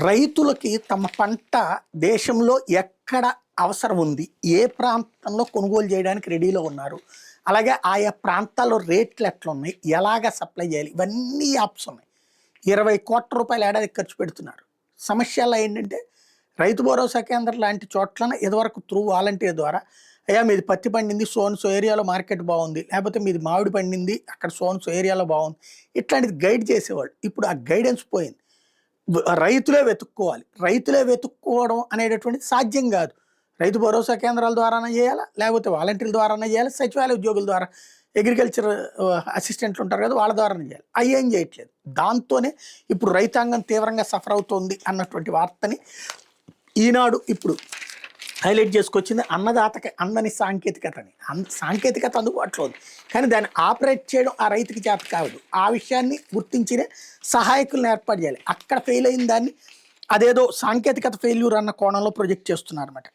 రైతులకి తమ పంట దేశంలో ఎక్కడ అవసరం ఉంది, ఏ ప్రాంతంలో కొనుగోలు చేయడానికి రెడీలో ఉన్నారు, అలాగే ఆయా ప్రాంతాల్లో రేట్లు ఎట్లున్నాయి, ఎలాగ సప్లై చేయాలి, ఇవన్నీ యాప్స్ ఉన్నాయి. 20 కోట్ల రూపాయలు ఏడాదికి ఖర్చు పెడుతున్నారు. సమస్యల్లో ఏంటంటే రైతు భరోసా కేంద్రం లాంటి చోట్ల ఇదివరకు త్రూ వాలంటీర్ ద్వారా అయ్యా మీది పత్తి పండింది సోన్సో ఏరియాలో మార్కెట్ బాగుంది, లేకపోతే మీది మామిడి పండింది అక్కడ సోన్సో ఏరియాలో బాగుంది, ఇట్లాంటిది గైడ్ చేసేవాళ్ళు. ఇప్పుడు ఆ గైడెన్స్ పోయింది. రైతులే వెతుక్కోవాలి. రైతులే వెతుక్కోవడం అనేటటువంటిది సాధ్యం కాదు. రైతు భరోసా కేంద్రాల ద్వారానే చేయాలా, లేకపోతే వాలంటీర్ల ద్వారానే చేయాలి, సచివాలయ ఉద్యోగుల ద్వారా అగ్రికల్చర్ అసిస్టెంట్లు ఉంటారు కదా వాళ్ళ ద్వారానే చేయాలి. అవి ఏం చేయట్లేదు. దాంతోనే ఇప్పుడు రైతాంగం తీవ్రంగా సఫర్ అవుతోంది అన్నటువంటి వార్తని ఈనాడు ఇప్పుడు హైలైట్ చేసుకొచ్చింది. అన్నదాతకి అందని సాంకేతికతని. సాంకేతికత అందుబాటులో ఉంది, కానీ దాన్ని ఆపరేట్ చేయడం ఆ రైతుకి చేత కాదు. ఆ విషయాన్ని గుర్తించినే సహాయకులను ఏర్పాటు చేయాలి. అక్కడ ఫెయిల్ అయిన దాన్ని అదేదో సాంకేతికత ఫెయిల్యూర్ అన్న కోణంలో ప్రొజెక్ట్ చేస్తున్నారు అనమాట.